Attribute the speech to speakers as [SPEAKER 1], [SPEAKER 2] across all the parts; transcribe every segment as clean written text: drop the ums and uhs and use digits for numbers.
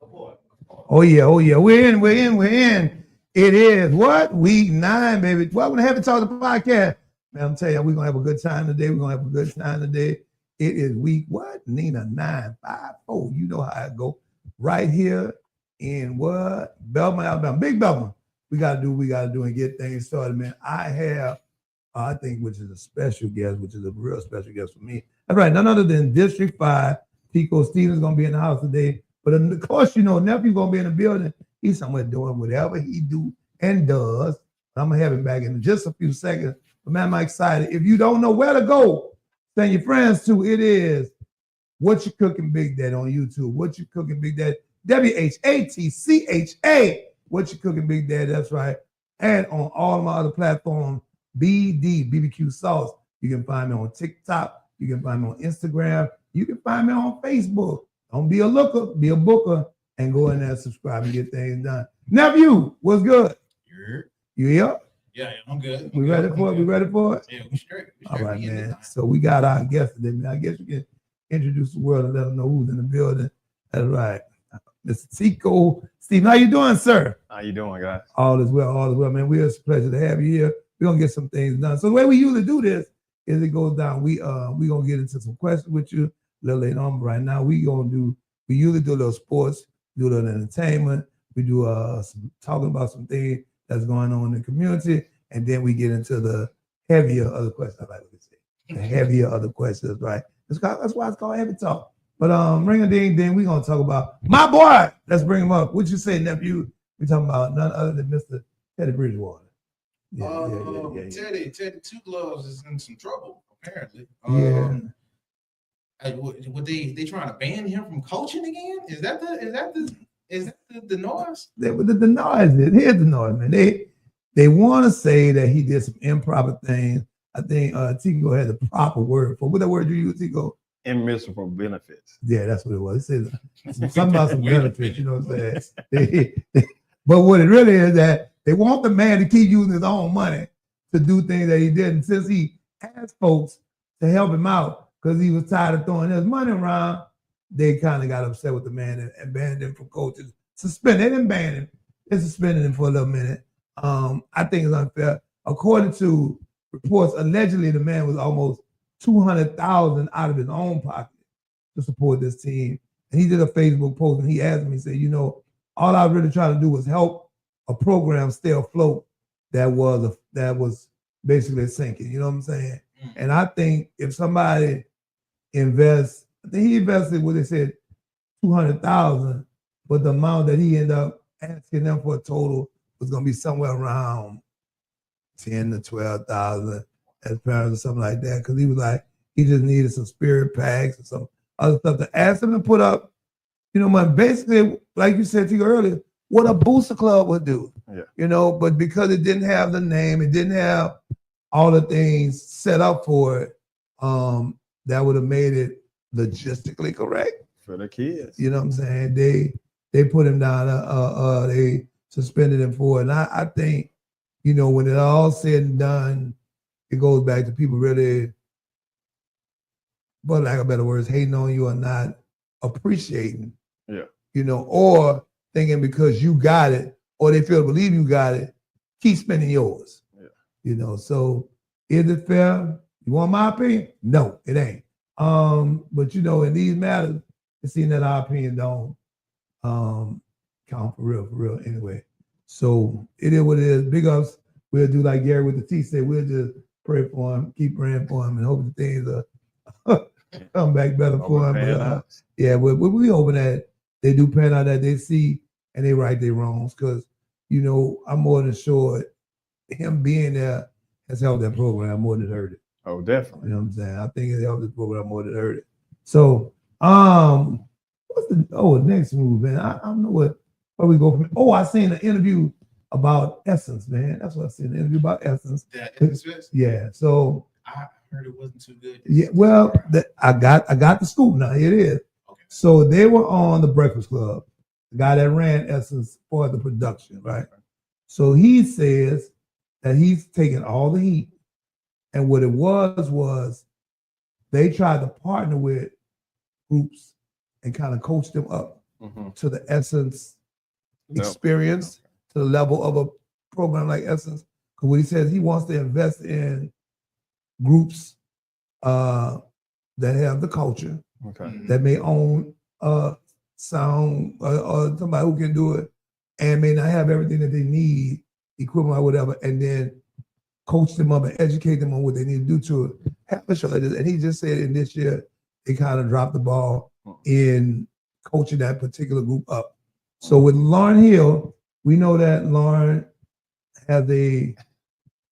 [SPEAKER 1] Oh yeah, we're in. It is what? Week 9, baby. Welcome to Heavy Talk the podcast. Man, I'm telling you, we're gonna have a good time today. It is week what? Nina 954. You know how it go. Right here in what? Belmont, Alabama. Big Belmont. We gotta do and get things started, man. I have I think, which is a special guest, which is a real special guest for me. That's right, none other than District 5. Pico Stevens going to be in the house today. But of course, Nephew's going to be in the building. He's somewhere doing whatever he do and does. I'm going to have him back in just a few seconds. But man, I'm excited. If you don't know where to go, send your friends to. It is What You Cooking Big Daddy on YouTube. What You Cooking Big Daddy. WHATCHA. What You Cooking Big Daddy. That's right. And on all my other platforms, BD, BBQ Sauce. You can find me on TikTok. You can find me on Instagram. You can find me on Facebook. Don't be a looker, be a booker, and go in there and subscribe and get things done. Nephew, what's good? You here?
[SPEAKER 2] Yeah, I'm good.
[SPEAKER 1] We ready for it?
[SPEAKER 2] Yeah, we straight.
[SPEAKER 1] All right, man. So we got our guest today, man. I guess you can introduce the world and let them know who's in the building. That's right. Mr. Tico Steve, how you doing, sir?
[SPEAKER 3] How you doing, guys?
[SPEAKER 1] All is well, man. It's a pleasure to have you here. We're gonna get some things done. So the way we usually do this is it goes down. We gonna get into some questions with you a little later on. But right now we usually do a little sports, do a little entertainment. We do talking about some things that's going on in the community, and then we get into the heavier other questions. I like to say the heavier other questions, right? That's why it's called Heavy Talk. But ring a ding ding, we're gonna talk about my boy. Let's bring him up. What you say, nephew? We talking about none other than Mr. Teddy Bridgewater.
[SPEAKER 2] Teddy Two Gloves is in some trouble, apparently. Would they trying to ban him from coaching again? Is that the noise?
[SPEAKER 1] The noise is here's the noise, man. They want to say that he did some improper things. I think Tico had the proper word for what that word you use, Tico?
[SPEAKER 3] Immiscible benefits.
[SPEAKER 1] Yeah, that's what it was. It said something about some benefits, you know what I'm saying? But what it really is that they want the man to keep using his own money to do things that he didn't. Since he asked folks to help him out because he was tired of throwing his money around, they kind of got upset with the man and banned him from coaches. Suspended. They didn't ban him. They suspended him for a little minute. I think it's unfair. According to reports, allegedly the man was almost $200,000 out of his own pocket to support this team. And he did a Facebook post and he asked me, he said, all I really tried to do was help a program stay afloat that was basically sinking. You know what I'm saying? Mm-hmm. And I think if somebody invests, I think he invested what they said, $200,000, but the amount that he ended up asking them for a total was going to be somewhere around $10,000 to $12,000 as parents or something like that. Because he was like, he just needed some spirit packs and some other stuff to ask them to put up. Basically, like you said to you earlier, what a booster club would do. Yeah. But because it didn't have the name, it didn't have all the things set up for it, that would have made it logistically correct
[SPEAKER 3] for the kids.
[SPEAKER 1] You know what I'm saying? They put him down. They suspended him for it. And I think, when it all said and done, it goes back to people really, but lack of better words, hating on you or not appreciating. Yeah. Or thinking because you got it, or they feel to believe you got it, keep spending yours. Yeah. So is it fair? You want my opinion? No, it ain't. But in these matters, it seems that our opinion don't count for real anyway. So it is what it is. Big ups. We'll do like Gary with the T said, we'll just pray for him, keep praying for him, and hope that things come back better for him. We hoping that they do pan out, that they see and they right their wrongs. Because, I'm more than sure him being there has helped that program more than hurt it.
[SPEAKER 3] Oh, definitely.
[SPEAKER 1] You know what I'm saying? I think it helped the program more than hurt it. So, what's the next move, man? I don't know where we go from. Oh, I seen an interview about Essence, man. That's what I seen, an interview about Essence. Yeah. So
[SPEAKER 2] I heard it wasn't too good.
[SPEAKER 1] Yeah. Well, I got the scoop now. It is. Okay. So they were on the Breakfast Club, the guy that ran Essence for the production, right? So he says that he's taking all the heat, and what it was they tried to partner with groups and kind of coach them up to the Essence
[SPEAKER 3] No.
[SPEAKER 1] experience, to the level of a program like Essence. Because what he says, he wants to invest in groups that have the culture,
[SPEAKER 3] Okay.
[SPEAKER 1] that may own sound or somebody who can do it and may not have everything that they need, equipment or whatever, and then coach them up and educate them on what they need to do to have a show like this. And he just said in this year, they kind of dropped the ball in coaching that particular group up. So with Lauren Hill, we know that Lauren has a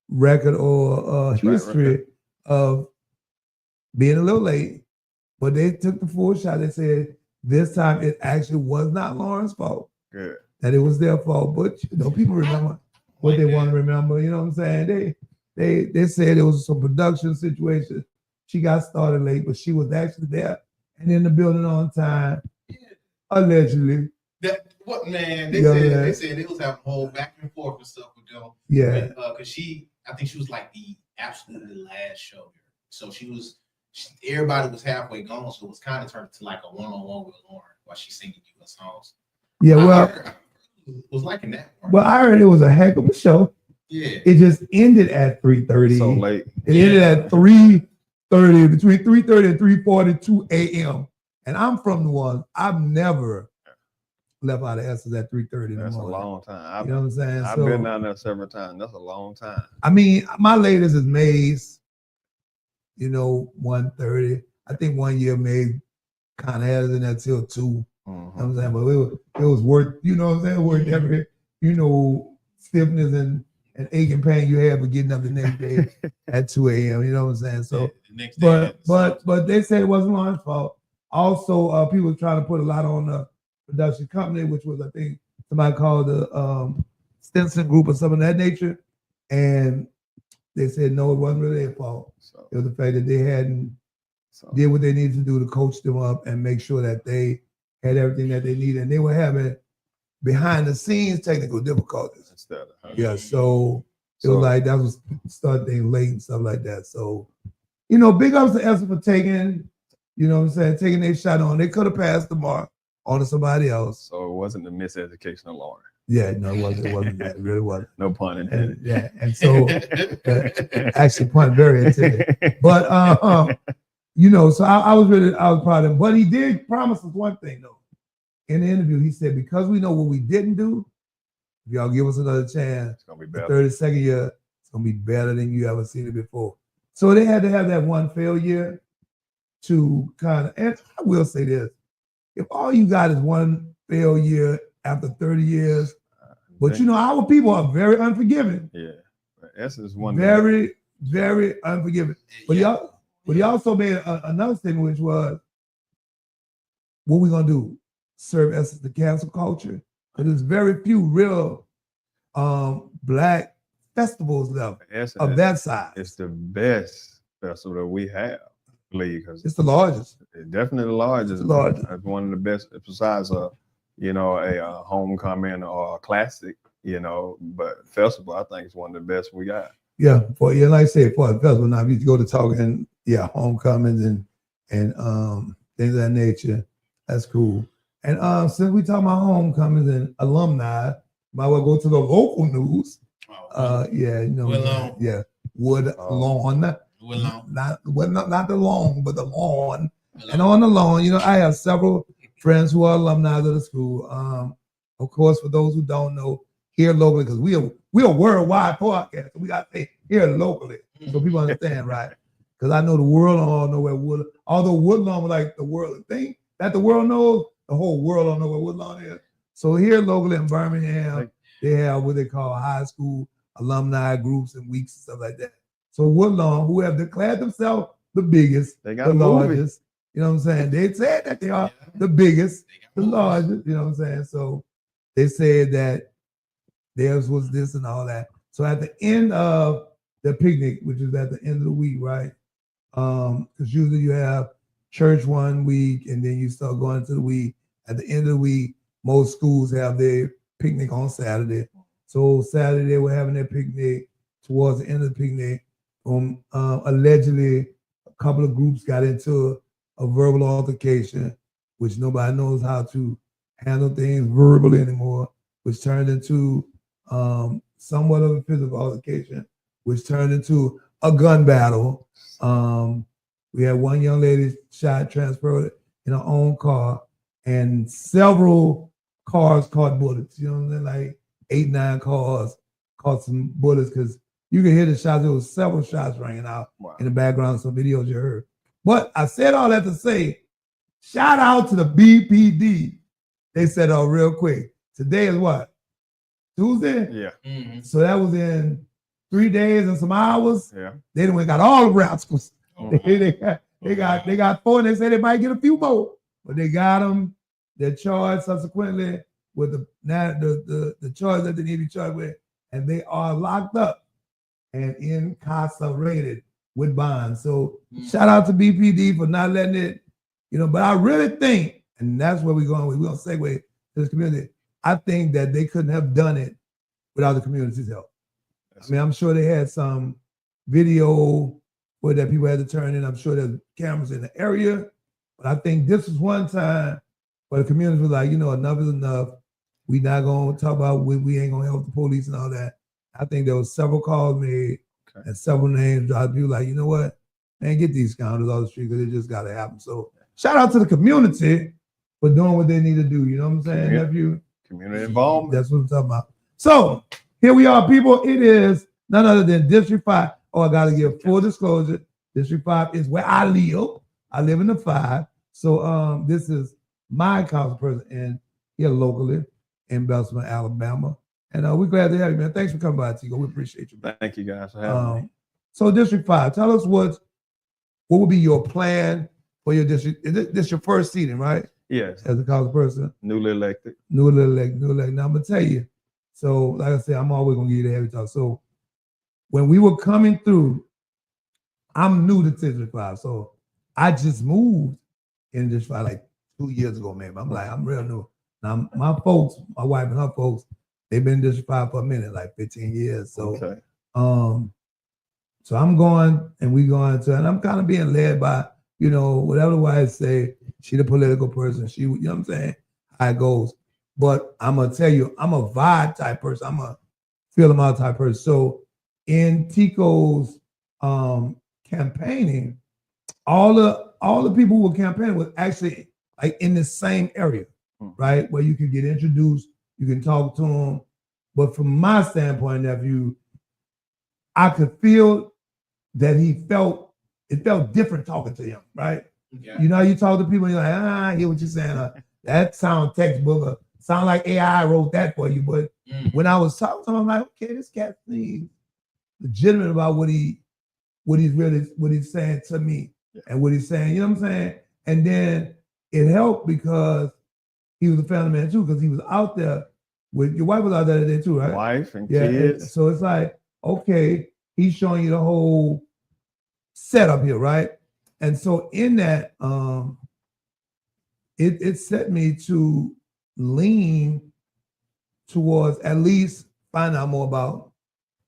[SPEAKER 1] record or history of being a little late, but they took the full shot. They said this time it actually was not Lauren's fault.
[SPEAKER 3] Good.
[SPEAKER 1] That it was their fault. But you know, people remember what they want to remember. You know what I'm saying? They said it was some production situation. She got started late, but she was actually there and in the building on time. Allegedly.
[SPEAKER 2] That what man? They said they was having a whole back and forth and stuff with them.
[SPEAKER 1] Yeah.
[SPEAKER 2] Because I think she was like the absolutely last show here. So everybody was halfway gone, so it was kind of turned to like a one-on-one with Lauren while she's singing U.S. songs.
[SPEAKER 1] Yeah, well,
[SPEAKER 2] I was liking that part.
[SPEAKER 1] Well, I heard it was a heck of a show.
[SPEAKER 2] Yeah.
[SPEAKER 1] It just ended at 3:30.
[SPEAKER 3] So late.
[SPEAKER 1] It ended at 3:30, between 3:30 and 3:42 a.m. And I'm from New Orleans. I've never left out of Essence at 3:30 in the
[SPEAKER 3] That's a
[SPEAKER 1] morning.
[SPEAKER 3] long time.
[SPEAKER 1] You know what I'm saying?
[SPEAKER 3] I've been down there several times. That's a long time.
[SPEAKER 1] I mean, my latest is Maze, 1:30. I think one year Maze kind of had us in there till 2. You know what I'm saying? But it was worth, you know what I'm saying? Worth every, stiffness and aching pain you have for getting up the next day at 2 a.m. You know what I'm saying? So, but they said it wasn't Lauren's fault. Also, people were trying to put a lot on the production company, which was, I think, somebody called the Stinson Group or something of that nature. And they said, no, it wasn't really their fault. So, it was the fact that they hadn't did what they needed to do to coach them up and make sure that they had everything that they needed. And they were having behind the scenes technical difficulties. Yeah, so it was like that was starting things late and stuff like that. So, big ups to Esther for taking, taking their shot on. They could have passed the mark on to somebody else.
[SPEAKER 3] So it wasn't the miseducation of Lauren.
[SPEAKER 1] Yeah, no, it wasn't that. It really wasn't.
[SPEAKER 3] No pun intended.
[SPEAKER 1] And so actually pun very intended. But so I was proud of him. But he did promise us one thing though. In the interview, he said, because we know what we didn't do, if y'all give us another chance, it's gonna be better. 32nd year, it's gonna be better than you ever seen it before. So they had to have that one failure to kind of, and I will say this, if all you got is one failure after 30 years, but our people are very unforgiving.
[SPEAKER 3] Yeah. Essence one
[SPEAKER 1] very, very unforgiving. But he also made another statement, which was, what we gonna do? Serve Essence the cancel culture? Because there's very few real Black festivals left of that size.
[SPEAKER 3] It's the best festival that we have, I believe.
[SPEAKER 1] It's the largest.
[SPEAKER 3] It's definitely the largest.
[SPEAKER 1] It's the largest.
[SPEAKER 3] It's one of the best, besides a homecoming or a classic, but festival, I think it's one of the best we got.
[SPEAKER 1] Yeah, like I said, for a festival, now if you go to talking, homecomings and things of that nature, that's cool. And since we talk about homecomings and alumni, might well go to the local news. Woodlawn. Yeah, Woodlawn. Not the lawn, but the lawn. And on the lawn, I have several friends who are alumni of the school. Of course, for those who don't know, here locally, because we're a worldwide podcast, so we got to say here locally, so people understand, right? Because I know the world don't know where although Woodlawn was like the world thing that the world knows, the whole world don't know where Woodlawn is. So here locally in Birmingham, they have what they call high school alumni groups and weeks and stuff like that. So Woodlawn, who have declared themselves the biggest, the largest, you know what I'm saying? They said that they are the biggest, the largest, you know what I'm saying? So they said that theirs was this and all that. So at the end of the picnic, which is at the end of the week, right? Because usually you have church one week and then you start going to the week. At the end of the week, most schools have their picnic on Saturday. So Saturday they were having their picnic. Towards the end of the picnic, allegedly a couple of groups got into a verbal altercation, which nobody knows how to handle things verbally anymore, which turned into somewhat of a physical altercation, which turned into a gun battle. We had one young lady shot, transferred in her own car, and several cars caught bullets. You know what I'm saying? Like 8, 9 cars caught some bullets because you can hear the shots. There was several shots ringing out in the background. Some videos you heard. But I said all that to say, shout out to the BPD. They said, oh, real quick. Today is what? Tuesday?
[SPEAKER 3] Yeah.
[SPEAKER 2] Mhm.
[SPEAKER 1] So that was in 3 days and some hours.
[SPEAKER 3] Yeah.
[SPEAKER 1] They done got all the rascals.
[SPEAKER 2] Oh,
[SPEAKER 1] They got 4, and they said they might get a few more, but they got them. They're charged subsequently with the charge that they need to be charged with, and they are locked up and incarcerated with bonds. So shout out to BPD for not letting it, but I really think, and that's where we're going with, we're going to segue to this community. I think that they couldn't have done it without the community's help. I mean, I'm sure they had some video where that people had to turn in. I'm sure there's cameras in the area, but I think this was one time where the community was like, enough is enough. We not going to talk about we ain't going to help the police and all that. I think there was several calls made and several names dropped. People like, you know what? Man, get these scoundrels off the street because it just got to happen. So shout out to the community for doing what they need to do. You know what I'm saying, nephew?
[SPEAKER 3] Community involvement.
[SPEAKER 1] That's what I'm talking about. So here we are, people. It is none other than District 5. Oh, I got to give full disclosure. District 5 is where I live. I live in the 5. So this is my council person and here locally in Beltsman, Alabama. And we're glad to have you, man. Thanks for coming by, Tico. We appreciate you, man.
[SPEAKER 3] Thank you guys for having me.
[SPEAKER 1] So District 5, tell us what would be your plan for your district? Is this your first seating, right?
[SPEAKER 3] Yes.
[SPEAKER 1] As a council person?
[SPEAKER 3] Newly elected.
[SPEAKER 1] Newly elected. Now I'm gonna tell you. So like I said, I'm always gonna give you the heavy talk. So when we were coming through, I'm new to District 5. So I just moved in District 5 like 2 years ago, man. I'm real new. Now my folks, my wife and her folks, they've been in District 5 for a minute, like 15 years. So so I'm going and we going to, and I'm kind of being led by, whatever the wives say, she the political person, she, you know what I'm saying, how it goes. But I'm going to tell you, I'm a vibe type person. I'm a feel them out type person. So in Tico's campaigning, all the people who were campaigning was actually like in the same area, right? Where you can get introduced, you can talk to them. But from my standpoint of view, I could feel that it felt different talking to him, right? Yeah. You talk to people and you're like, I hear what you're saying. That sound textbook or sound like AI wrote that for you. But when I was talking to him, I'm like, okay, this cat seems legitimate about what he's saying to me and what he's saying, you know what I'm saying? And then it helped because he was a family man too, because he was out there with your wife was out there today too, right?
[SPEAKER 3] Wife and kids.
[SPEAKER 1] And so it's like, okay, he's showing you the whole setup here, right? And so in that, it set me to lean towards at least find out more about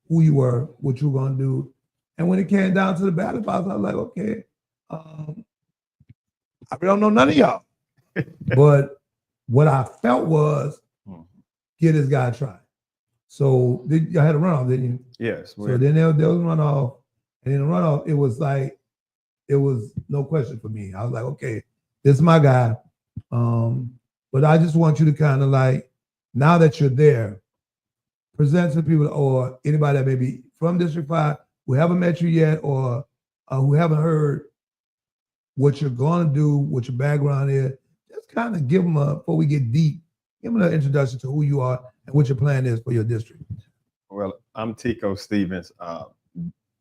[SPEAKER 1] who you were, what you were gonna do. And when it came down to the ballot box, I was like, okay, I really don't know none of y'all. But what I felt was, give this guy a try. So y'all had a runoff, didn't you?
[SPEAKER 3] Yes.
[SPEAKER 1] So then there was a runoff. And in the runoff, it was no question for me. I was like, okay, this is my guy. But I just want you to kind of like, now that you're there, present to people or anybody that may be from District 5 who haven't met you yet or who haven't heard what you're going to do, what your background is. Just kind of give them before we get deep, give them an introduction to who you are and what your plan is for your district.
[SPEAKER 3] Well, I'm Tico Stevens,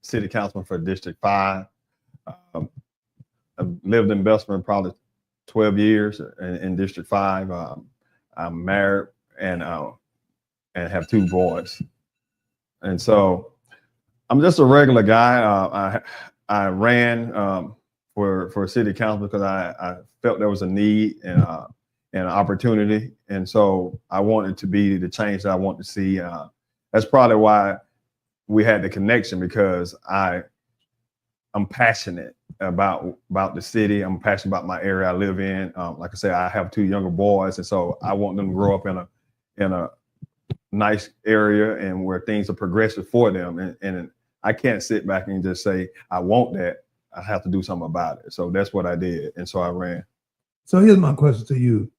[SPEAKER 3] City Councilman for District 5. I've lived in Beltsman probably 12 years in District 5. I'm married and have 2 boys. And so I'm just a regular guy. I ran for city council because I felt there was a need and an opportunity. And so I wanted to be the change that I want to see. That's probably why we had the connection, because I'm I'm passionate about the city. I'm passionate about my area I live in. Like I said, I have 2 younger boys, and so I want them to grow up in a nice area and where things are progressive for them. And I can't sit back and just say I want that. I have to do something about it. So that's what I did, and so I ran.
[SPEAKER 1] So here's my question to you.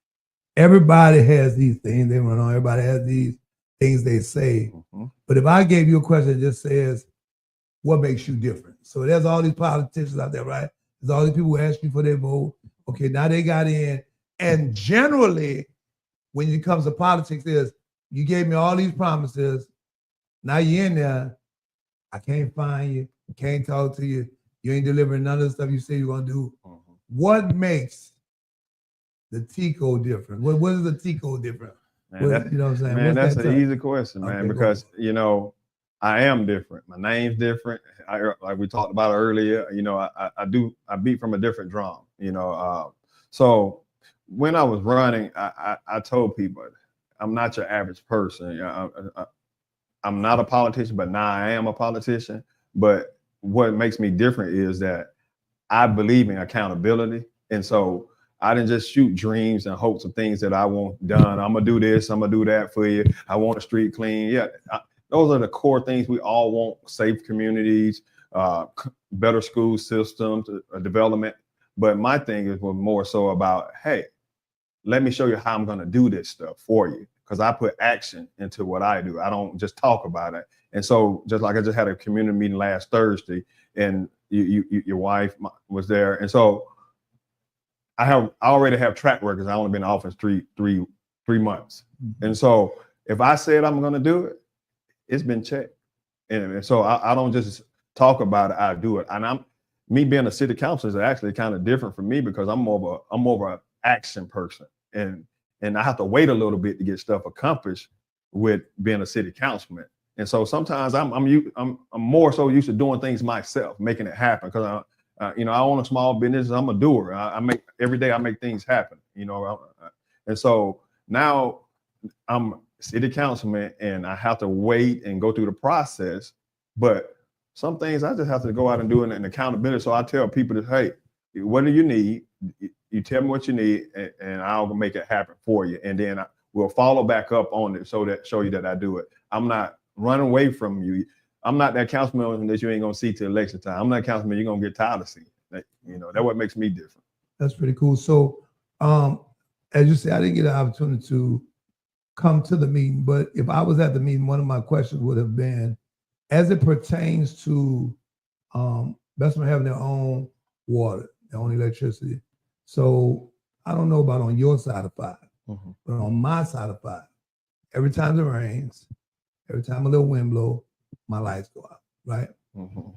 [SPEAKER 1] Everybody has these things they run on. Everybody has these things they say.
[SPEAKER 3] Mm-hmm.
[SPEAKER 1] But if I gave you a question that just says, what makes you different? So there's all these politicians out there, right? There's all these people who ask you for their vote. Okay, now they got in. And generally, when it comes to politics, is you gave me all these promises. Now you're in there. I can't find you. Can't talk to you. You ain't delivering none of the stuff you say you're going to do.
[SPEAKER 3] Mm-hmm.
[SPEAKER 1] What makes the Tico different? What is the Tico different?
[SPEAKER 3] Man,
[SPEAKER 1] You know what I'm saying?
[SPEAKER 3] Man,
[SPEAKER 1] What's
[SPEAKER 3] that's
[SPEAKER 1] that
[SPEAKER 3] an easy question, man,
[SPEAKER 1] Okay, go
[SPEAKER 3] because, you know, I am different. My name's different. Like we talked about earlier, you know, I beat from a different drum, you know. So when I was running, I told people, I'm not your average person. I'm not a politician, but now I am a politician. But what makes me different is that I believe in accountability. And so I didn't just shoot dreams and hopes of things that I want done. I'm gonna do this, I'm gonna do that for you. I want a street clean. Yeah, those are the core things we all want: safe communities, better school systems, development. But my thing is more so about, hey, let me show you how I'm gonna do this stuff for you, because I put action into what I do. I don't just talk about it. And so, just like I just had a community meeting last Thursday, and your wife was there, and so I already have track records. I only been in office three months, and so if I said I'm going to do it, it's been checked, and so I don't just talk about it. I do it, and me being a city councilor is actually kind of different for me, because I'm more of an action person, and I have to wait a little bit to get stuff accomplished with being a city councilman. And so sometimes I'm more so used to doing things myself, making it happen, because you know, I own a small business. I'm a doer. I make every day. I make things happen. You know, and so now I'm city councilman, and I have to wait and go through the process. But some things I just have to go out and do in accountability. So I tell people that, hey, what do you need? You tell me what you need, and I'll make it happen for you. And then we'll follow back up on it, show you that I do it. I'm not running away from you. I'm not that councilman that you ain't gonna see till election time. I'm not councilman you're gonna get tired of seeing. You know, that's what makes me different.
[SPEAKER 1] That's pretty cool. So, as you say, I didn't get an opportunity to come to the meeting, but if I was at the meeting, one of my questions would have been, as it pertains to Bessemer having their own water, their own electricity. So I don't know about on your side of 5,
[SPEAKER 3] Mm-hmm.
[SPEAKER 1] but on my side of 5, every time it rains, every time a little wind blows, my lights go out, right?
[SPEAKER 3] Mm-hmm.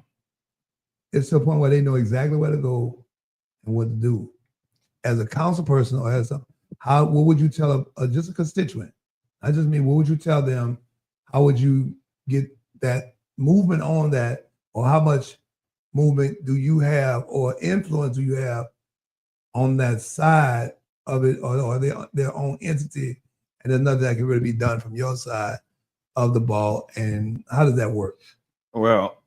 [SPEAKER 1] It's to a point where they know exactly where to go and what to do. As a council person, or what would you tell just a constituent? I just mean, what would you tell them? How would you get that movement on that, or how much movement do you have or influence do you have on that side of it, or their own entity, and there's nothing that can really be done from your side of the ball? And how does that work?
[SPEAKER 3] Well,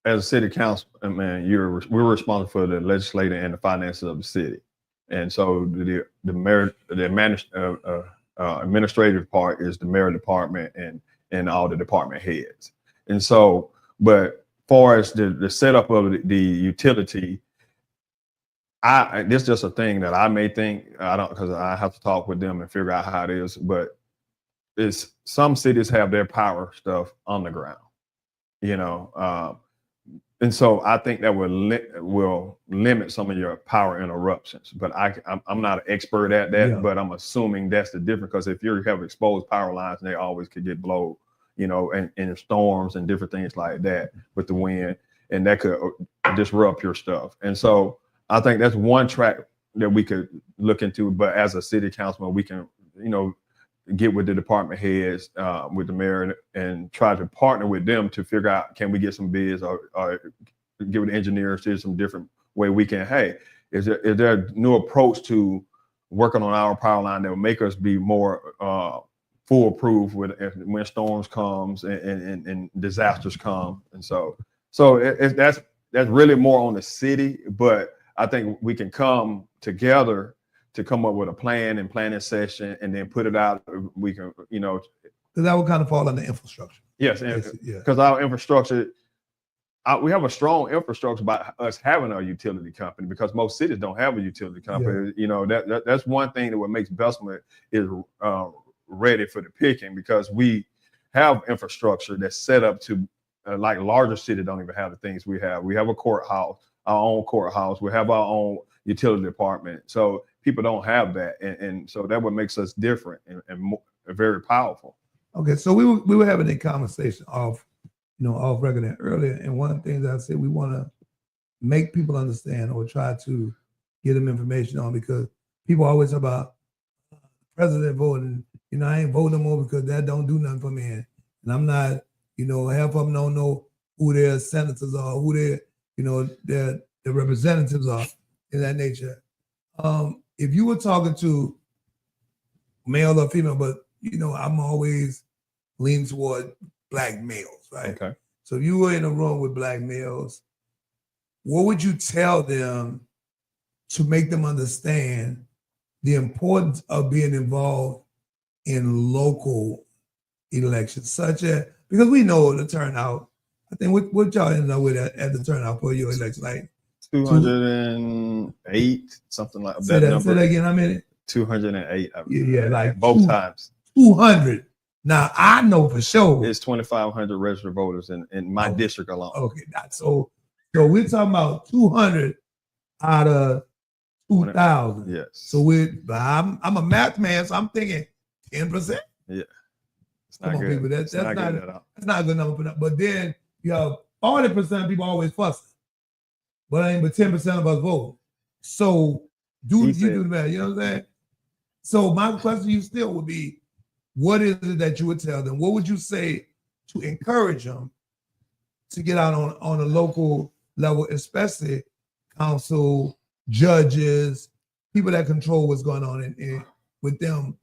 [SPEAKER 3] as a city council, man, we're responsible for the legislature and the finances of the city, and so the administrative part is the mayor department and all the department heads. And so, but far as the setup of the utility, this is just a thing that I may think. I don't, because I have to talk with them and figure out how it is. But it's some cities have their power stuff on the ground, you know. And so I think that will limit some of your power interruptions. But I'm not an expert at that,
[SPEAKER 1] Yeah.
[SPEAKER 3] But I'm assuming that's the difference, because if you have exposed power lines, they always could get blown, you know, and storms and different things like that with the wind, and that could disrupt your stuff. And so I think that's one track that we could look into. But as a city councilman, we can, you know, get with the department heads, with the mayor, and try to partner with them to figure out, can we get some bids, or get with the engineers to some different way we can, hey, is there a new approach to working on our power line that will make us be more foolproof when storms comes and disasters come? And so that's that's really more on the city, but I think we can come together to come up with a plan and planning session and then put it out. We can,
[SPEAKER 1] because that would kind of fall under infrastructure.
[SPEAKER 3] Yes, because our infrastructure, we have a strong infrastructure by us having a utility company, because most cities don't have a utility company. That's one thing that what makes Bessemer is ready for the picking, because we have infrastructure that's set up to like larger cities don't even have the things we have. We have a courthouse, our own courthouse. We have our own utility department. So people don't have that, and so that what makes us different and very powerful.
[SPEAKER 1] Okay, so we were having a conversation off record earlier, and one of the things I said we want to make people understand or try to get them information on, because people always talk about president voting. I ain't voting no more because that don't do nothing for me, and I'm not. Half of them don't know who their senators are, who their representatives are, in that nature. If you were talking to male or female, but I'm always leaning toward Black males, right?
[SPEAKER 3] Okay.
[SPEAKER 1] So if you were in a room with Black males, what would you tell them to make them understand the importance of being involved in local elections, such as, because we know the turnout. I think what y'all ended up with at the turnout for your election, like
[SPEAKER 3] 208, something like that.
[SPEAKER 1] Say that again. How many?
[SPEAKER 3] 208.
[SPEAKER 1] Yeah, like
[SPEAKER 3] both times.
[SPEAKER 1] 200. Now I know for sure
[SPEAKER 3] it's 2,500 registered voters in my district alone.
[SPEAKER 1] Okay, so we're talking about 200 out of 2,000.
[SPEAKER 3] Yes.
[SPEAKER 1] So I'm a math man, so I'm thinking 10%.
[SPEAKER 3] Yeah.
[SPEAKER 1] Come on, people. That's not a good number for that. But then you have 40% of people always fussing, but ain't but 10% of us vote. So do the math. You know what I'm saying? So my question to you still would be, what is it that you would tell them? What would you say to encourage them to get out on a local level, especially council, judges, people that control what's going on with them?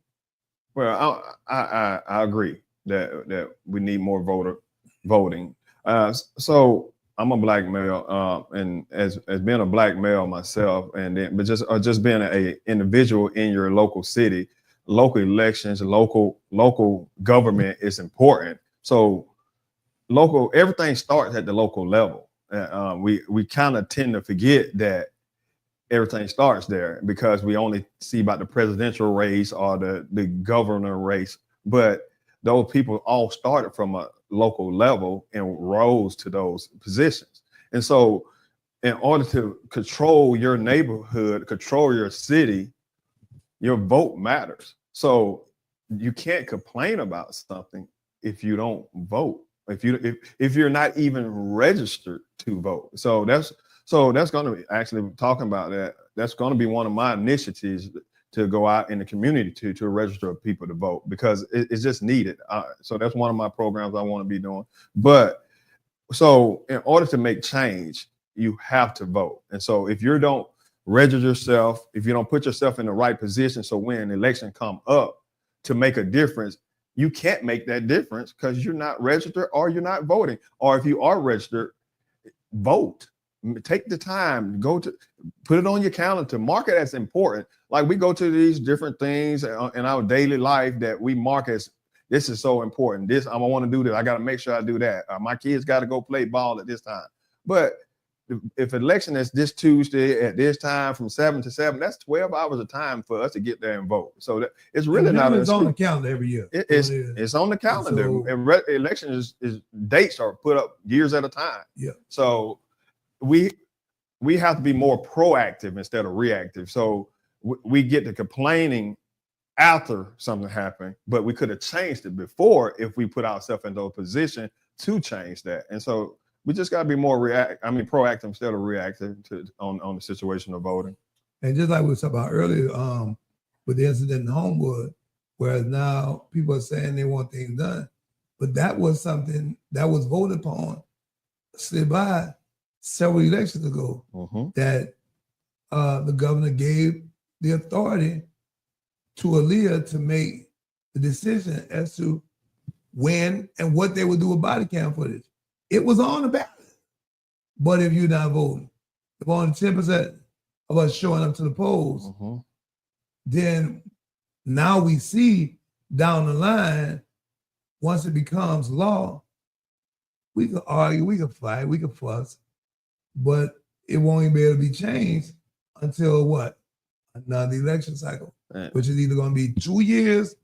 [SPEAKER 3] Well, I agree that we need more voting. So I'm a Black male, and as being a Black male myself, but just being an individual in your local city, local elections, local government is important. So everything starts at the local level. We kind of tend to forget that everything starts there, because we only see about the presidential race or the governor race, but those people all started from a local level and rose to those positions. And so in order to control your neighborhood, control your city, your vote matters. So you can't complain about something if you don't vote, if you're not even registered to vote. So that's going to be, actually talking about that, that's going to be one of my initiatives, to go out in the community to register people to vote, because it's just needed. So that's one of my programs I want to be doing. But so in order to make change, you have to vote. And so if you don't register yourself, if you don't put yourself in the right position, so when an election come up to make a difference, you can't make that difference because you're not registered or you're not voting. Or if you are registered, vote. Take the time, put it on your calendar, mark it as important. Like we go to these different things in our daily life that we mark as, this is so important. This, I want to do this. I got to make sure I do that. My kids got to go play ball at this time. But if election is this Tuesday at this time from 7 to 7, that's 12 hours of time for us to get there and vote. So it's really not.
[SPEAKER 1] It's on the calendar every year.
[SPEAKER 3] It's on the calendar. And election is dates are put up years at a time.
[SPEAKER 1] Yeah.
[SPEAKER 3] So we have to be more proactive instead of reactive. So we get to complaining after something happened, but we could have changed it before if we put ourselves in those position to change that. And so we just got to be more proactive instead of reactive on the situation of voting.
[SPEAKER 1] And just like we were talking about earlier, with the incident in Homewood, whereas now people are saying they want things done, but that was something that was voted upon, slid by several elections ago, that the governor gave the authority to Aaliyah to make the decision as to when and what they would do with body cam footage. It was on the ballot. But if you're not voting, if only 10% of us showing up to the polls, then now we see down the line, once it becomes law, we can argue, we can fight, we can fuss, but it won't even be able to be changed until what? Another election cycle,
[SPEAKER 3] Right.
[SPEAKER 1] which is either going to be 2 years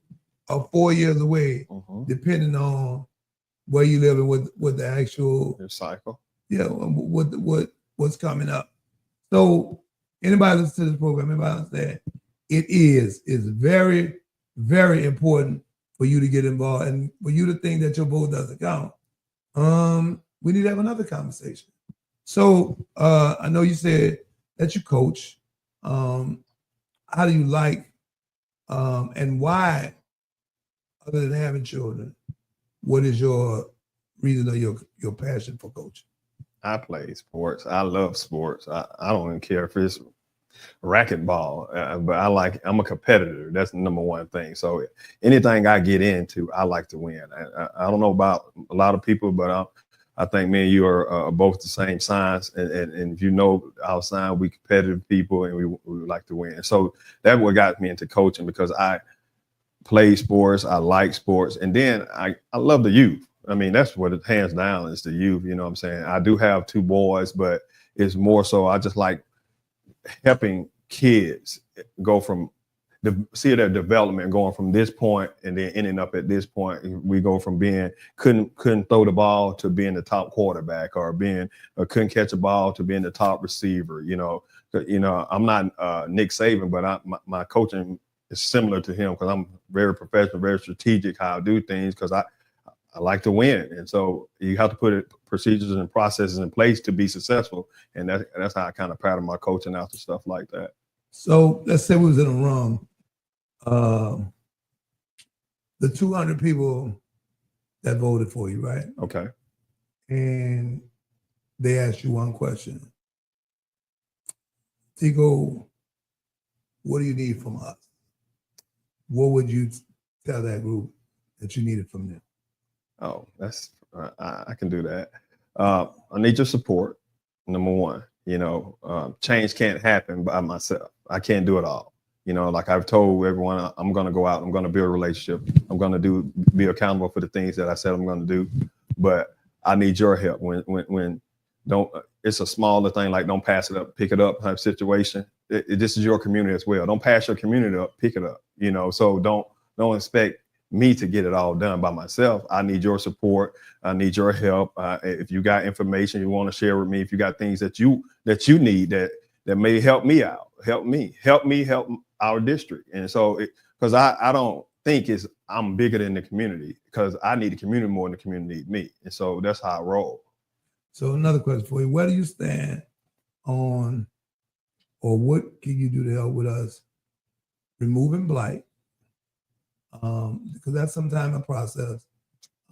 [SPEAKER 1] or 4 years away,
[SPEAKER 3] Mm-hmm.
[SPEAKER 1] depending on where you live and what the actual
[SPEAKER 3] Your cycle.
[SPEAKER 1] what's coming up. So anybody listen to this program, anybody understand, it is very, very important for you to get involved and for you to think that your vote doesn't count. We need to have another conversation. So I know you said that you coach. How do you like and why, other than having children, what is your reason or your passion for coaching?
[SPEAKER 3] I play sports. I love sports. I don't even care if it's racquetball, but I'm a competitor. That's the number one thing. So anything I get into, I like to win. I don't know about a lot of people, but I think me and you are both the same signs. And if you know our sign, we competitive people and we like to win. So that's what got me into coaching, because I play sports. I like sports. And then I love the youth. I mean, that's what it hands down is the youth. You know what I'm saying? I do have 2 boys, but it's more so I just like helping kids go from see their development going from this point and then ending up at this point. We go from being couldn't throw the ball to being the top quarterback, or couldn't catch a ball to being the top receiver. You know, I'm not Nick Saban, but my coaching is similar to him, because I'm very professional, very strategic how I do things, because I like to win. And so you have to put procedures and processes in place to be successful. And that's how I kind of pattern my coaching out to stuff like that.
[SPEAKER 1] So let's say we was in a room, the 200 people that voted for you, right?
[SPEAKER 3] Okay.
[SPEAKER 1] And they asked you one question. Tico, what do you need from us? What would you tell that group that you needed from them?
[SPEAKER 3] Oh, that's I can do that. I need your support. Number one, change can't happen by myself. I can't do it all. Like I've told everyone, I'm going to go out. I'm going to build a relationship. I'm going to be accountable for the things that I said I'm going to do. But I need your help. When it's a smaller thing, like don't pass it up, pick it up type situation. This is your community as well. Don't pass your community up, pick it up. So don't expect me to get it all done by myself. I need your support. I need your help. If you got information you want to share with me, if you got things that you need that may help me out, help our district. And so, because I don't think I'm bigger than the community, because I need the community more than the community need me. And so that's how I roll.
[SPEAKER 1] So another question for you: where do you stand on, or what can you do to help with us removing blight? Because that's sometimes a process,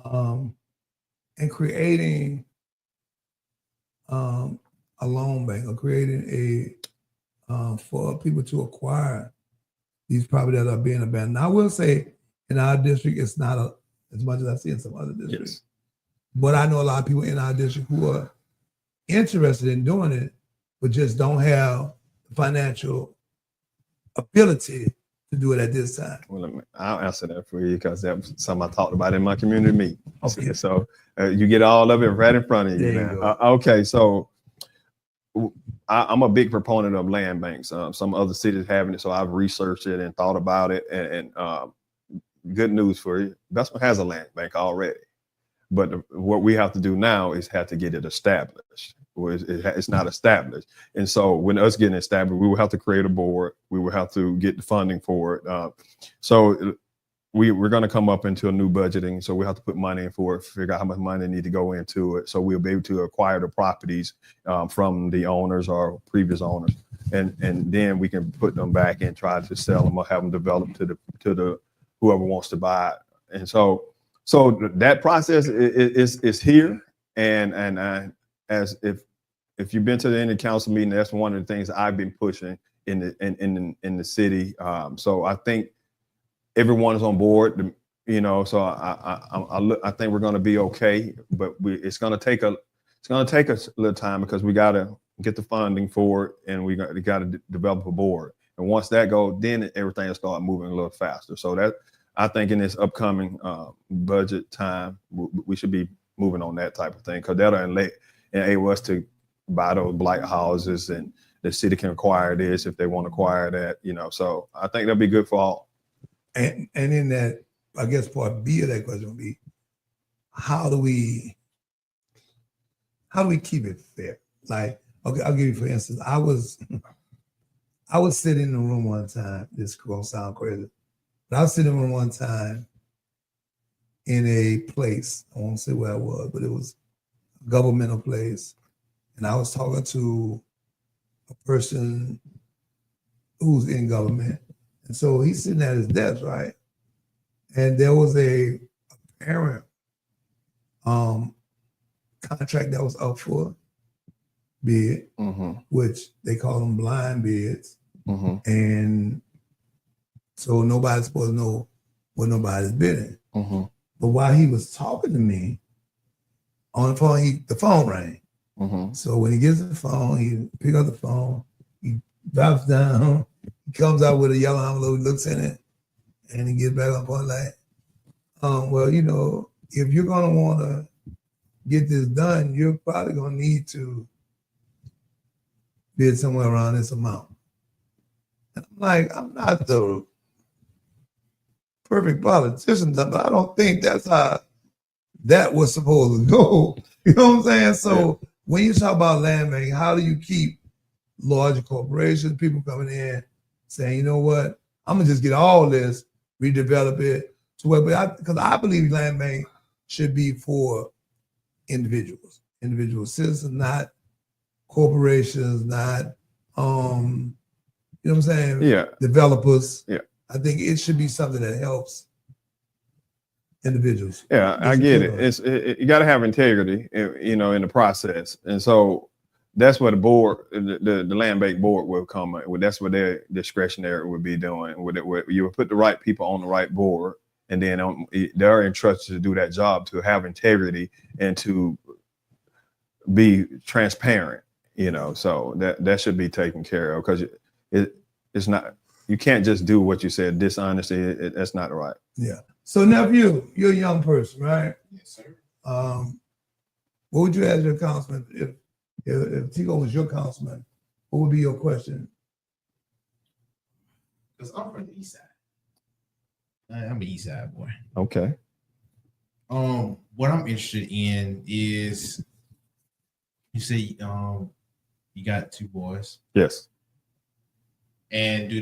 [SPEAKER 1] and creating a loan bank, or creating for people to acquire these properties that are being abandoned. Now, I will say in our district, it's not as much as I see in some other districts.
[SPEAKER 3] Yes.
[SPEAKER 1] But I know a lot of people in our district who are interested in doing it, but just don't have the financial ability to do it at this time.
[SPEAKER 3] Well, I'll answer that for you, because that's something I talked about in my community meeting.
[SPEAKER 1] Okay.
[SPEAKER 3] So you get all of it right in front of you.
[SPEAKER 1] There
[SPEAKER 3] now.
[SPEAKER 1] you go.
[SPEAKER 3] Okay, so I'm a big proponent of land banks. Some other cities having it, so I've researched it and thought about it. And good news for you, Bessemer has a land bank already. But what we have to do now is have to get it established. It's not established. And so when us getting established, we will have to create a board. We will have to get the funding for it. So we're going to come up into a new budgeting. So we have to put money in for it, figure out how much money need to go into it. So we'll be able to acquire the properties from the owners or previous owners. And then we can put them back and try to sell them or have them developed to the whoever wants to buy it. And so that process is here. And as if you've been to the end council meeting, that's one of the things I've been pushing in the city. So I think everyone is on board, So I think we're going to be okay, but it's going to it's going to take us a little time because we got to get the funding for it, and we got to develop a board. And once that goes, then everything will start moving a little faster. So that I think in this upcoming budget time, we should be moving on that type of thing, because that'll enable us to buy those blight houses, and the city can acquire this if they want to acquire that, you know. So I think that'll be good for all.
[SPEAKER 1] And in that, I guess part B of that question would be, how do we keep it fair? Like, okay, I'll give you for instance, I was sitting in the room one time. This gonna sound crazy, but I was sitting in the room one time in a place. I won't say where I was, but it was a governmental place, and I was talking to a person who's in government, and so he's sitting at his desk, right? And there was a parent contract that was up for bid, which they call them blind bids. And so nobody's supposed to know what nobody's bidding. But while he was talking to me on the phone, the phone rang. So when he gets the phone, he pick up the phone, he drops down, he comes out with a yellow envelope, looks in it, and he gets back up on like, well, you know, if you're gonna want to get this done, you're probably gonna need to bid somewhere around this amount. And I'm like, I'm not the perfect politician, but I don't think that's how that was supposed to go. You know what I'm saying? So when you talk about land banking, how do you keep larger corporations, people coming in saying, you know what, I'm gonna just get all this, redevelop it to where, because I believe land bank should be for individual citizens, not corporations, not you know what I'm saying?
[SPEAKER 3] Yeah.
[SPEAKER 1] Developers.
[SPEAKER 3] Yeah.
[SPEAKER 1] I think it should be something that helps individuals.
[SPEAKER 3] Yeah, I get it. You got to have integrity, you know, in the process, and so that's what the board, the land bank board, will come. That's what their discretionary would be doing. You would put the right people on the right board, and then they're entrusted to do that job, to have integrity and to be transparent. You know, so that should be taken care of, because it's not. You can't just do what you said. Dishonesty, that's not right.
[SPEAKER 1] Yeah. So nephew, you're a young person, right?
[SPEAKER 2] Yes, sir.
[SPEAKER 1] What would you ask your councilman if Tico was your councilman? What would be your question?
[SPEAKER 2] Because I'm from the east side. I'm an east side boy.
[SPEAKER 3] Okay.
[SPEAKER 2] What I'm interested in is, you say you got 2 boys.
[SPEAKER 3] Yes.
[SPEAKER 2] And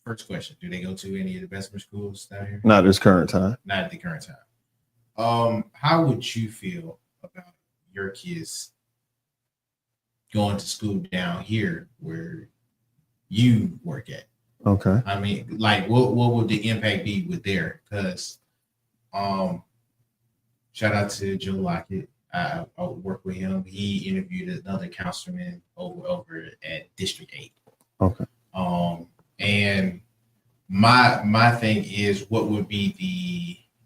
[SPEAKER 2] first question, do they go to any of the Bessemer schools down here?
[SPEAKER 3] Not at this current time.
[SPEAKER 2] Not at the current time. How would you feel about your kids going to school down here where you work at?
[SPEAKER 3] Okay.
[SPEAKER 2] I mean, like, what would the impact be with there? Because shout out to Joe Lockett. I work with him. He interviewed another councilman over at District 8.
[SPEAKER 3] Okay.
[SPEAKER 2] And my thing is, what would be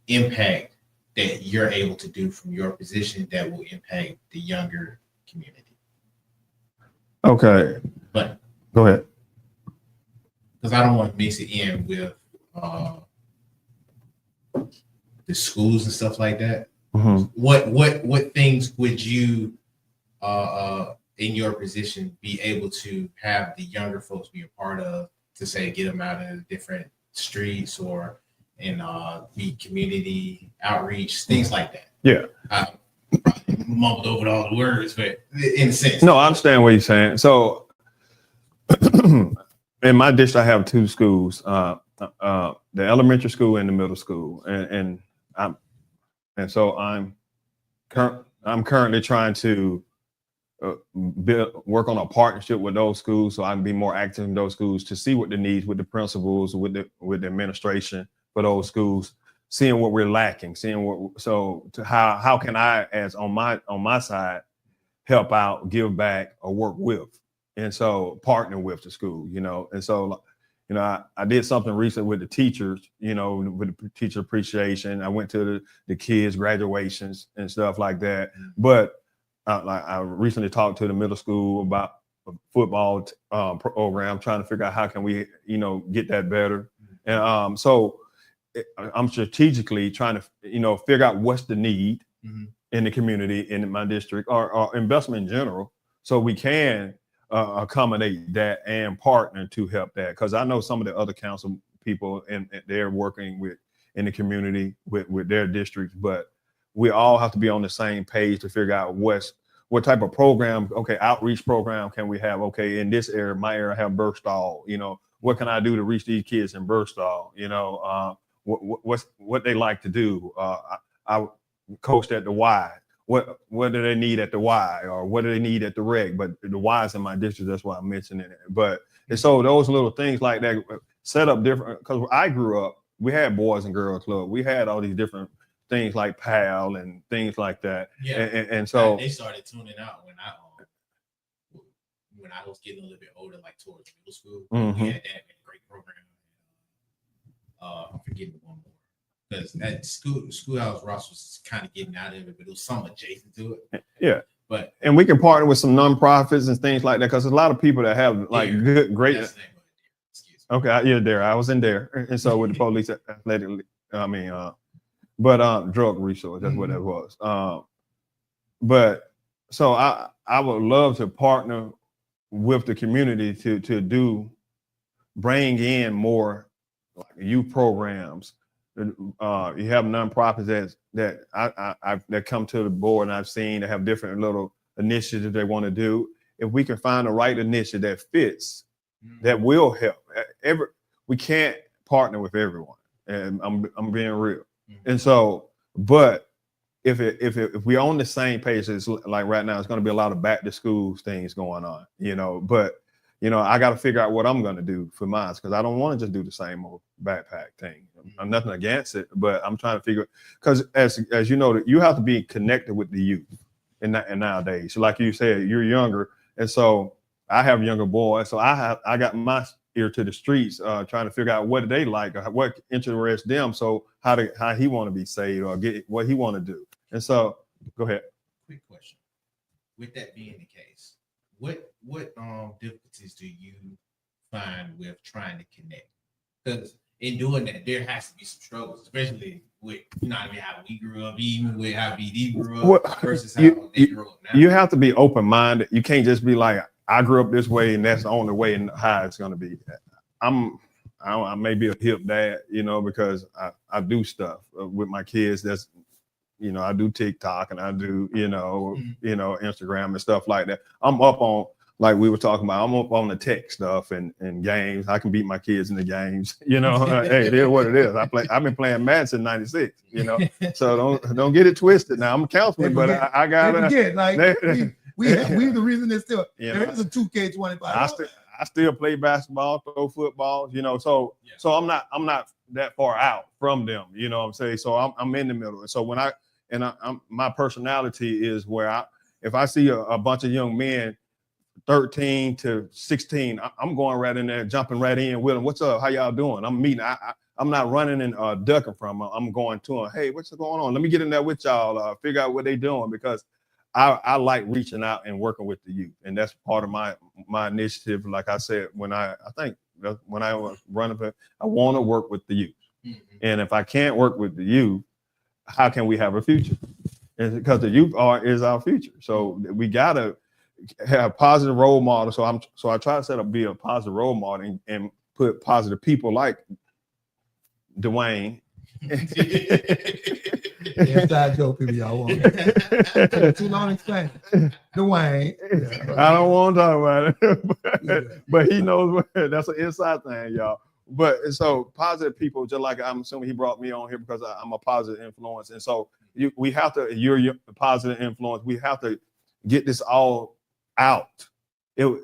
[SPEAKER 2] the impact that you're able to do from your position that will impact the younger community?
[SPEAKER 3] Okay.
[SPEAKER 2] But
[SPEAKER 3] go ahead.
[SPEAKER 2] Because I don't want to mix it in with the schools and stuff like that. What things would you in your position be able to have the younger folks be a part of, to say get them out of different streets or be community outreach, things like that?
[SPEAKER 3] Yeah.
[SPEAKER 2] I probably mumbled over all the words, but in a sense.
[SPEAKER 3] No, I understand what you're saying. So in my district, I have 2 schools, the elementary school and the middle school. So I'm currently trying to work on a partnership with those schools, so I can be more active in those schools, to see what the needs with the principals, with the administration for those schools, seeing what we're lacking, how can I, as on my side, help out, give back, or work with, and so partner with the school, you know. And so, you know, I did something recent with the teachers, you know, with the teacher appreciation. I went to the kids' graduations and stuff like that. But I recently talked to the middle school about a football program, trying to figure out how can we, get that better. And so I'm strategically trying to, figure out what's the need in the community, in my district, or investment in general, so we can accommodate that and partner to help that. Because I know some of the other council people and they're working in the community with their districts, but we all have to be on the same page to figure out what type of program, outreach program can we have? Okay, in this area, my area, have Burstall. What can I do to reach these kids in Burstall? What they like to do. I coached at the Y. What do they need at the Y, or what do they need at the rec? But the Y's in my district, that's why I'm mentioning it. But and so those little things like that set up different. Because I grew up, we had Boys and Girls Club. We had all these different things like PAL and things like that.
[SPEAKER 2] Yeah,
[SPEAKER 3] and so
[SPEAKER 2] they started tuning out when I was getting a little bit older, like towards middle school. We had that great program. I'm forgetting one more. Because that Schoolhouse Ross was kind of getting out of it, but it was something adjacent to it.
[SPEAKER 3] Yeah.
[SPEAKER 2] And
[SPEAKER 3] we can partner with some nonprofits and things like that, because there's a lot of people that have like great. Okay, yeah, there. I was in there, and so with the police athletic, drug resource. That's what that was. But so I would love to partner with the community to bring in more like youth programs. You have nonprofits that come to the board, and I've seen that have different little initiatives they want to do. If we can find the right initiative that fits, that will help. We can't partner with everyone, and I'm being real. And so, but if we on the same page, it's like right now, it's going to be a lot of back to school things going on, But I got to figure out what I'm going to do for mine, because I don't want to just do the same old backpack thing. I'm nothing against it, but I'm trying to figure, because as you know, you have to be connected with the youth and nowadays. So like you said, you're younger, and so I have younger boys, so I got my ear to the streets, trying to figure out what do they like, or what interests them, so how he want to be saved or get what he want to do. And so, go ahead.
[SPEAKER 2] Quick question: with that being the case, what difficulties do you find with trying to connect? Because in doing that, there has to be some struggles, especially with how we grew up, even with how BD grew up versus how they grew up now.
[SPEAKER 3] You have to be open-minded. You can't just be like, I grew up this way and that's the only way and how it's going to be. I may be a hip dad, because I do stuff with my kids. That's, I do TikTok and I do, Instagram and stuff like that. I'm up on, like we were talking about, I'm up on the tech stuff and games. I can beat my kids in the games, hey, it is what it is. I've been playing Madden since '96, so don't get it twisted. Now I'm a counselor, but I gotta
[SPEAKER 1] forget, like we the reason it's still there is a 2K25.
[SPEAKER 3] I still play basketball, throw football, so I'm not that far out from them, what I'm saying? So I'm in the middle. And so I'm my personality is where if I see a bunch of young men 13 to 16, I'm going right in there, jumping right in with them. What's up? How y'all doing? I'm meeting. I'm not running and ducking from them. I'm going to them. Hey, what's going on? Let me get in there with y'all, figure out what they doing, because I like reaching out and working with the youth. And that's part of my initiative. Like I said, when I was running for, I want to work with the youth. And if I can't work with the youth, how can we have a future? And because the youth is our future. So we gotta have positive role models. So I try to be a positive role model and put positive people like Dwayne.
[SPEAKER 1] Inside joke, people, y'all want too long to explain. Dwayne.
[SPEAKER 3] Yeah. I don't want to talk about it, but he knows that's an inside thing, y'all. But so positive people, just like I'm assuming he brought me on here because I'm a positive influence, and so we have to. You're a positive influence. We have to get this all out.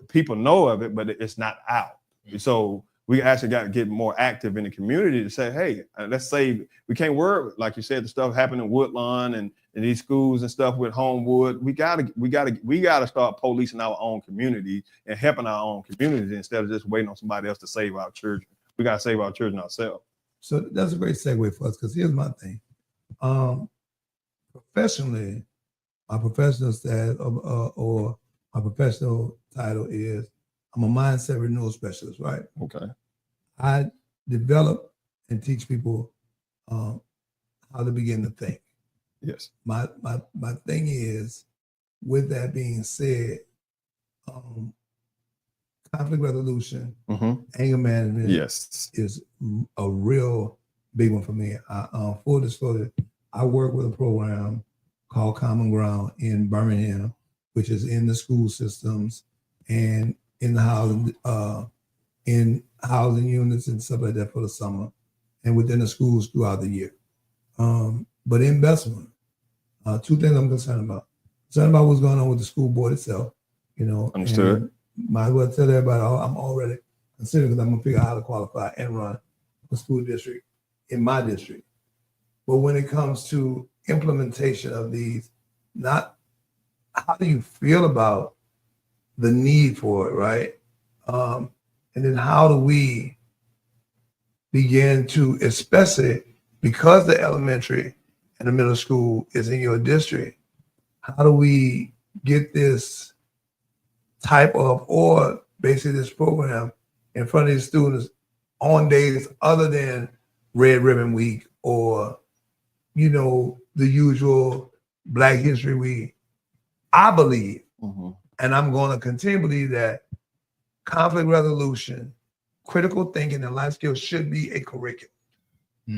[SPEAKER 3] People know of it, but it's not out. So we actually got to get more active in the community to say, hey, let's say we can't worry, like you said, the stuff happening in Woodlawn and in these schools and stuff with Homewood. We gotta start policing our own community and helping our own community instead of just waiting on somebody else to save our children. We gotta save our children ourselves.
[SPEAKER 1] So that's a great segue for us, because here's my thing. Professionally, My professional status or my professional title is I'm a mindset renewal specialist, right?
[SPEAKER 3] Okay.
[SPEAKER 1] I develop and teach people how to begin to think.
[SPEAKER 3] Yes.
[SPEAKER 1] My thing is, with that being said, conflict resolution, anger management,
[SPEAKER 3] Yes.
[SPEAKER 1] is a real big one for me. Full disclosure, I work with a program called Common Ground in Birmingham, which is in the school systems and in the housing units and stuff like that for the summer, and within the schools throughout the year. But in Bessemer, two things I'm concerned about. Concerned about what's going on with the school board itself,
[SPEAKER 3] Understood.
[SPEAKER 1] And might as well tell everybody I'm already considering, because I'm gonna figure out how to qualify and run a school district in my district. But when it comes to implementation of these, not how do you feel about the need for it, right? And then how do we begin to, especially because the elementary and the middle school is in your district, how do we get this type of, or basically this program in front of these students on days other than Red Ribbon Week or, the usual Black History Week? I believe, and I'm going to continue to believe, that conflict resolution, critical thinking, and life skills should be a curriculum.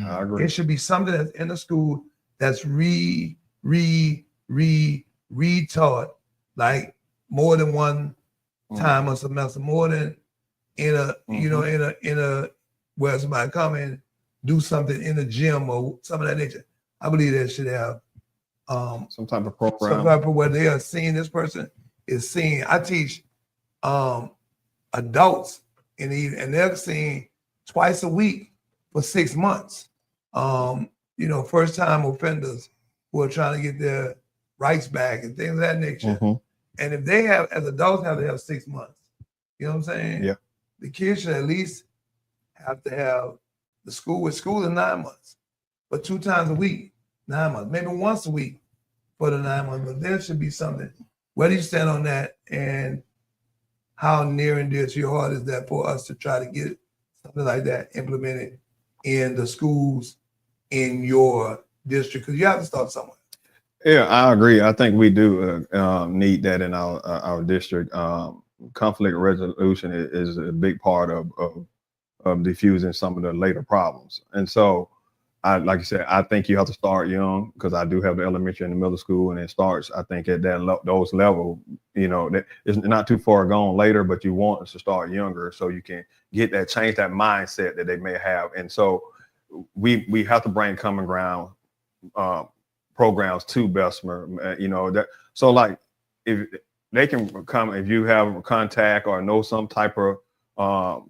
[SPEAKER 3] I agree.
[SPEAKER 1] It should be something that's in the school that's retaught, like more than one time a semester, more than in a, in a where somebody come and do something in the gym or something of that nature. I believe they should have
[SPEAKER 3] some type of program.
[SPEAKER 1] some type of where they are seeing this person is seeing. I teach adults in the evening, and they're seeing twice a week for 6 months. First time offenders who are trying to get their rights back and things of that nature. And if they have, as adults, have to have 6 months. You know what I'm saying?
[SPEAKER 3] Yeah.
[SPEAKER 1] The kids should at least have to have the school. With school is 9 months, but 2 times a week, 9 months, maybe once a week for the 9 months. But there should be something. Where do you stand on that? And how near and dear to your heart is that for us to try to get something like that implemented in the schools in your district? Because you have to start somewhere.
[SPEAKER 3] Yeah, I agree. I think we do need that in our district. Conflict resolution is a big part of diffusing some of the later problems. And so, like you said, I think you have to start young, because I do have the elementary and the middle school, and it starts, I think, at those level. That it's not too far gone later, but you want us to start younger so you can change that mindset that they may have. And so we have to bring Common Ground programs to Bessemer, so like if they can come, if you have a contact or know some type of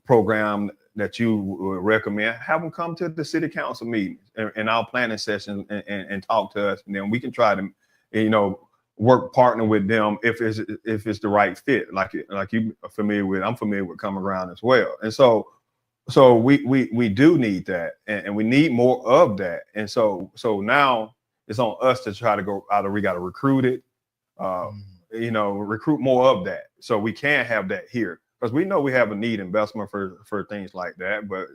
[SPEAKER 3] program that you would recommend, have them come to the city council meetings and our planning sessions and talk to us, and then we can try to, partner with them if it's the right fit. Like you are familiar with, I'm familiar with Common Ground as well, and so we do need that, and we need more of that, and so now it's on us to try to go either we got to recruit it, recruit more of that so we can have that here. Because we know we have a need in Bessemer for things like that, but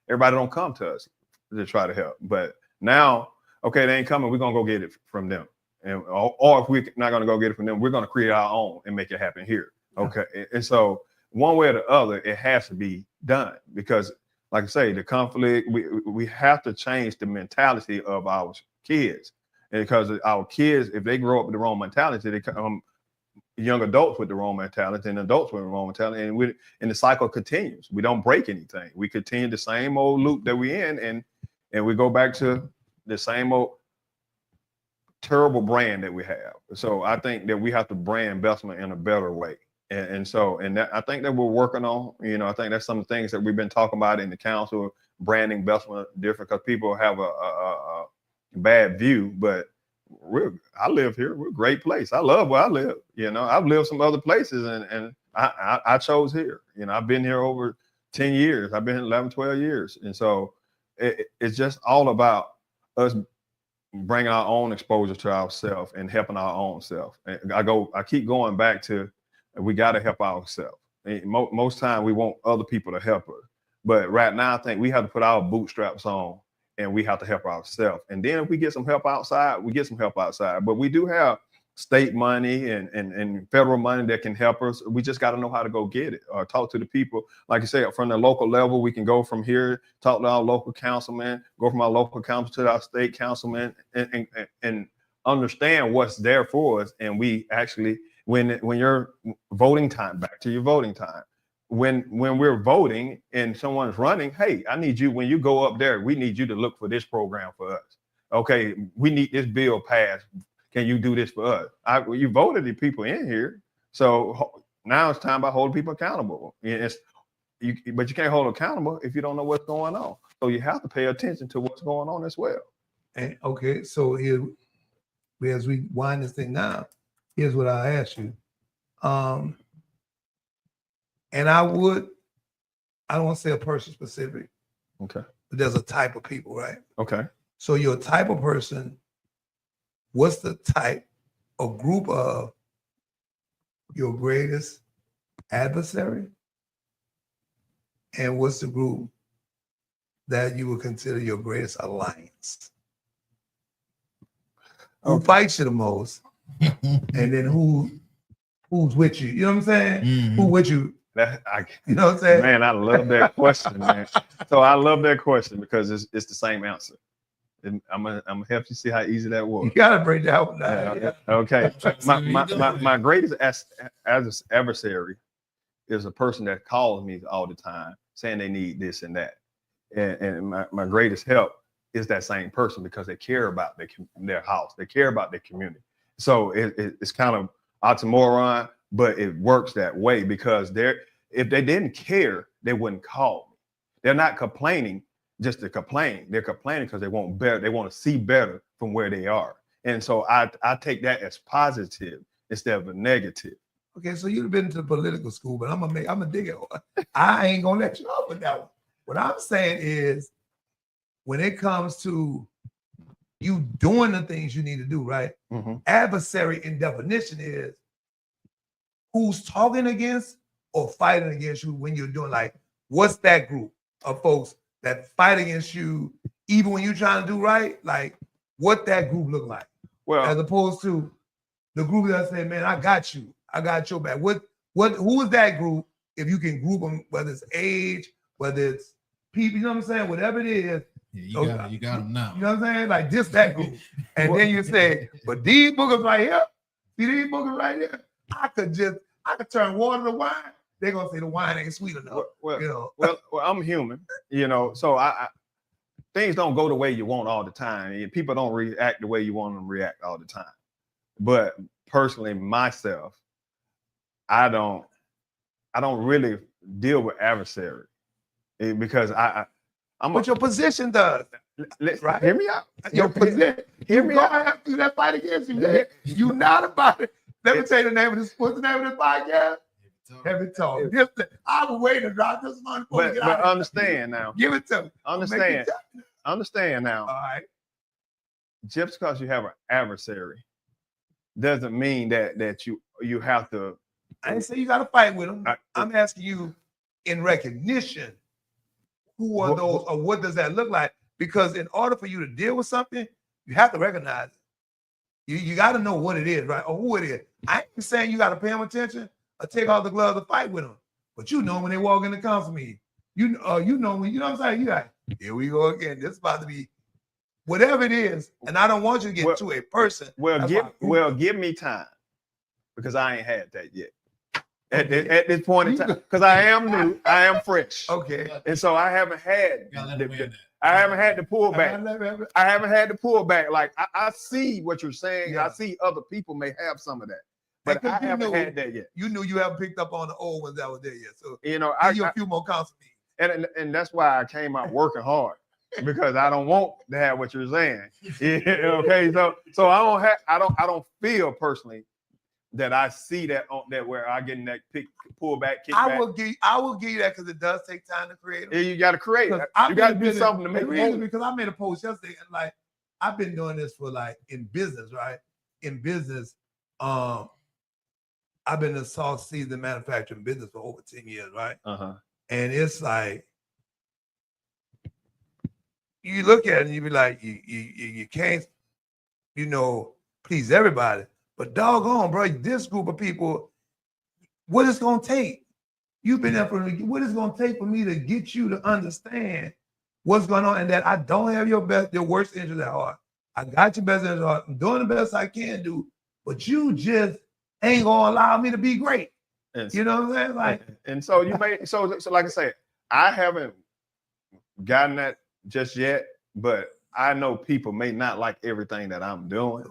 [SPEAKER 3] everybody don't come to us to try to help. But now, okay, they ain't coming, we're gonna go get it from them. Or if we're not gonna go get it from them, we're gonna create our own and make it happen here. Okay. And so one way or the other, it has to be done, because like I say, the conflict, we have to change the mentality of our kids. And because our kids, if they grow up with the wrong mentality, they come young adults with the wrong mentality and adults with the wrong mentality, and the cycle continues. We don't break anything. We continue the same old loop that we're in, and we go back to the same old terrible brand that we have. So I think that we have to brand Bessemer in a better way. And that, I think that we're working on, I think that's some of the things that we've been talking about in the council, branding Bessemer different, because people have a bad view, but I live here. We're a great place. I love where I live. I've lived some other places, and I chose here. I've been here over 10 years. I've been here 11, 12 years. And so it's just all about us bringing our own exposure to ourselves and helping our own self. And I keep going back to, we got to help ourselves. Most time we want other people to help us, but right now I think we have to put our bootstraps on and we have to help ourselves. And then if we get some help outside, we get some help outside. But we do have state money and federal money that can help us. We just got to know how to go get it or talk to the people. Like you said, from the local level, we can go from here, talk to our local councilman, go from our local council to our state councilman and understand what's there for us. And we actually, when you're voting time, back to your voting time, when we're voting and someone's running, hey, I need you, when you go up there, we need you to look for this program for us. Okay, we need this bill passed. Can you do this for us? You voted the people in here. So now it's time about holding people accountable. But you can't hold accountable if you don't know what's going on. So you have to pay attention to what's going on as well.
[SPEAKER 1] And okay, so here, as we wind this thing down, here's what I ask you. And I don't want to say a person specific.
[SPEAKER 3] Okay.
[SPEAKER 1] But there's a type of people, right?
[SPEAKER 3] Okay.
[SPEAKER 1] So you're a type of person. What's the type or group of your greatest adversary? And what's the group that you would consider your greatest alliance? Who fights you the most? And then who's with you? You know what I'm saying?
[SPEAKER 2] Mm-hmm.
[SPEAKER 1] Who with you? You know what I'm saying?
[SPEAKER 3] Man, I love that question, man. So I love that question because it's the same answer. And I'm gonna help you see how easy that was.
[SPEAKER 1] You gotta break that one down.
[SPEAKER 3] Yeah. Okay. My greatest adversary is a person that calls me all the time saying they need this and that. And my greatest help is that same person because they care about their house. They care about their community. So it's kind of oxymoron, but it works that way because if they didn't care, they wouldn't call me. They're not complaining just to complain. They're complaining because they want better. They want to see better from where they are. And so I take that as positive instead of a negative.
[SPEAKER 1] Okay, so you've been to political school, but I'm gonna dig it. I ain't gonna let you off with that one. What I'm saying is, when it comes to you doing the things you need to do, right?
[SPEAKER 3] Mm-hmm.
[SPEAKER 1] Adversary in definition is who's talking against or fighting against you when you're doing, like, what's that group of folks that fight against you even when you're trying to do right? Like, what that group look like?
[SPEAKER 3] Well,
[SPEAKER 1] as opposed to the group that say, man, I got you. I got your back. Who is that group? If you can group them, whether it's age, whether it's people, you know what I'm saying? Whatever it is.
[SPEAKER 2] Yeah, you got them now.
[SPEAKER 1] You know what I'm saying? Like just that group. And then you say, but these boogers right here, see these boogers right here? I could turn water to wine. They're gonna say the wine ain't sweet enough.
[SPEAKER 3] Well,
[SPEAKER 1] you know.
[SPEAKER 3] well, I'm human, you know, so I things don't go the way you want all the time. And people don't react the way you want them to react all the time. But personally, myself, I don't really deal with adversary because I'm.
[SPEAKER 1] What your position does, right?
[SPEAKER 3] Hear me out.
[SPEAKER 1] Your position.
[SPEAKER 3] Hear me out.
[SPEAKER 1] Have to do that fight against you. You not about it. Let me tell you the name of this. What's the name of this podcast? Heavy Talk. I was waiting to drop this one.
[SPEAKER 3] But understand now.
[SPEAKER 1] Give it to me.
[SPEAKER 3] Understand now.
[SPEAKER 1] All right.
[SPEAKER 3] Just because you have an adversary doesn't mean that you have to.
[SPEAKER 1] I didn't say you got to fight with them. I'm asking you in recognition, who are those or what does that look like? Because in order for you to deal with something, you have to recognize it. You got to know what it is, right? Or who it is. I ain't saying you got to pay them attention or take off the gloves to fight with them. But you know when they walk in the council meeting, you know when, you know what I'm saying? You like, here we go again. This is about to be whatever it is. And I don't want you to get to a person.
[SPEAKER 3] Give me time because I ain't had that yet. At this point in time, because I am new, I am fresh.
[SPEAKER 1] Okay.
[SPEAKER 3] And so I haven't had to pull back. I haven't had to pull back. Like I see what you're saying. Yeah. I see other people may have some of that. But I haven't had that yet.
[SPEAKER 1] You knew you haven't picked up on the old ones that were there yet. So
[SPEAKER 3] I
[SPEAKER 1] a few more council meetings.
[SPEAKER 3] And that's why I came out working hard. Because I don't want to have what you're saying. Okay. So I don't feel personally that I see that where I get in that pull back, kick back.
[SPEAKER 1] I will give you that because it does take time to create them.
[SPEAKER 3] Yeah, you got to create. You got to do something to make it.
[SPEAKER 1] Because I made a post yesterday and like I've been doing this for like in business, right? In business, I've been in sauce season manufacturing business for over 10 years, right? And it's like you look at it and you be like, you can't, please everybody. But doggone, bro, this group of people, what it's gonna take? You've been there for what it's gonna take for me to get you to understand what's going on, and that I don't have your worst interest at heart. I got your best interest at heart. I'm doing the best I can do, but you just ain't gonna allow me to be great. You know what I'm saying? Like,
[SPEAKER 3] and so you may so like I say, I haven't gotten that just yet, but I know people may not like everything that I'm doing,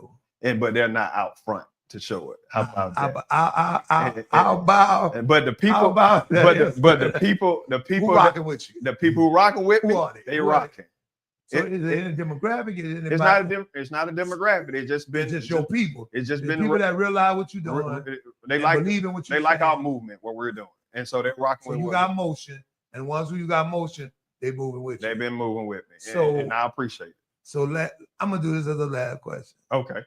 [SPEAKER 3] but they're not out front to show it. How about that?
[SPEAKER 1] I'll bow.
[SPEAKER 3] But the people, but the people
[SPEAKER 1] who rocking with you,
[SPEAKER 3] the people who rocking with me, they rocking.
[SPEAKER 1] So is it in a demographic?
[SPEAKER 3] It's not a demographic. It's just
[SPEAKER 1] your people.
[SPEAKER 3] It's just been
[SPEAKER 1] people that realize what you're doing.
[SPEAKER 3] They like
[SPEAKER 1] believe in what you.
[SPEAKER 3] They like our movement, what we're doing, and so they're rocking.
[SPEAKER 1] So you got motion, and once you got motion, they moving with you.
[SPEAKER 3] They've been moving with me,
[SPEAKER 1] so
[SPEAKER 3] and I appreciate it.
[SPEAKER 1] So I'm gonna do this as a last question.
[SPEAKER 3] Okay.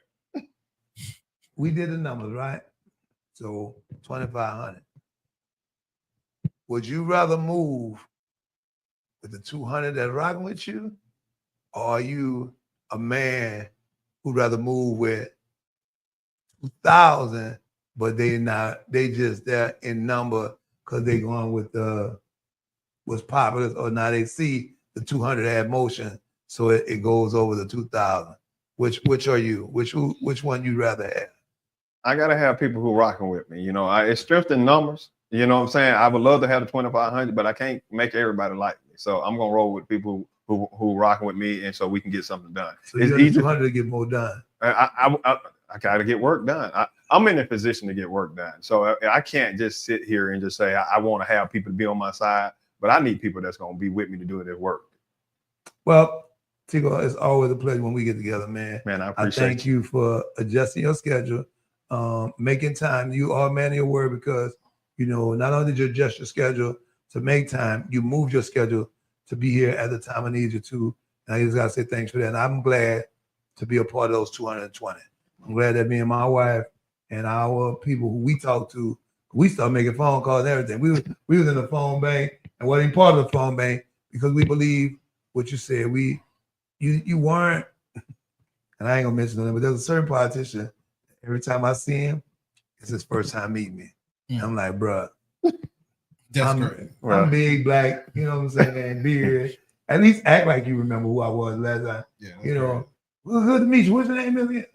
[SPEAKER 1] We did the numbers, right? So 2,500. Would you rather move with the 200 that's rocking with you, or are you a man who'd rather move with 2,000, but they just there in number because they going with what's popular, or now they see the 200 had motion, so it goes over the 2,000. Which are you? Which one you rather have?
[SPEAKER 3] I gotta have people who rocking with me. It's strength in numbers. You know what I'm saying? I would love to have the 2,500, but I can't make everybody like me. So I'm gonna roll with people who rocking with me, and so we can get something done.
[SPEAKER 1] So it's easy 200 to get more done.
[SPEAKER 3] I gotta get work done. I'm in a position to get work done. So I can't just sit here and just say I want to have people to be on my side, but I need people that's gonna be with me to do this work.
[SPEAKER 1] Well, Tico, it's always a pleasure when we get together, man.
[SPEAKER 3] Man, I appreciate
[SPEAKER 1] thank you for adjusting your schedule, making time. You are a man of your word, because not only did you adjust your schedule to make time, you moved your schedule to be here at the time I need you to. And I just gotta say thanks for that. And I'm glad to be a part of those 220. I'm glad that me and my wife and our people who we talk to, we started making phone calls and everything. We was in the phone bank and wasn't part of the phone bank because we believe what you said. You weren't, and I ain't gonna mention them, but there's a certain politician, every time I see him, it's his first time meeting me. I'm like, bruh, I'm big, black, you know what I'm saying, beard. At least act like you remember who I was last time. Yeah, well, good to meet you. What's your name again?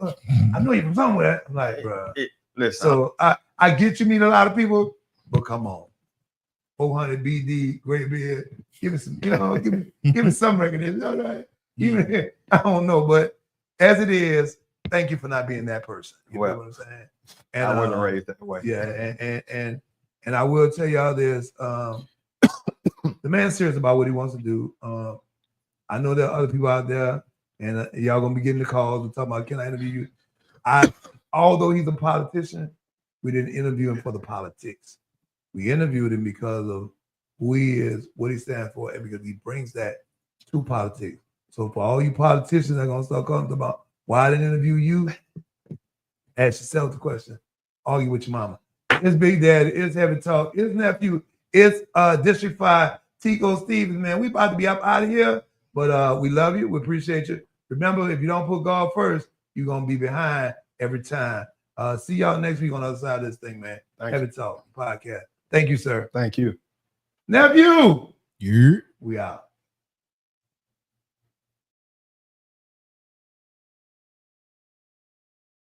[SPEAKER 1] I know you from somewhere. I'm like, bruh.
[SPEAKER 3] Listen,
[SPEAKER 1] so I get you meet a lot of people, but come on. 400 BD, great beard. Give me some, give me some recognition. All right. Even I don't know, but as it is, thank you for not being that person. You know what I'm saying? And
[SPEAKER 3] I wasn't raised that way.
[SPEAKER 1] Yeah, and I will tell y'all this. The man's serious about what he wants to do. I know there are other people out there, and y'all gonna be getting the calls and talking about, can I interview you? Although he's a politician, we didn't interview him for the politics. We interviewed him because of who he is, what he stands for, and because he brings that to politics. So for all you politicians that are gonna start calling about why I didn't interview you, ask yourself the question. Argue with your mama. It's Big Daddy, it's Heavy Talk, it's nephew, it's District 5, Tico Stevens, man. We about to be up out of here, but we love you, we appreciate you. Remember, if you don't put God first, you're gonna be behind every time. See y'all next week on the other side of this thing, man. Heavy Talk podcast. Thank you, sir.
[SPEAKER 3] Thank you.
[SPEAKER 1] Nephew. Yeah. We out.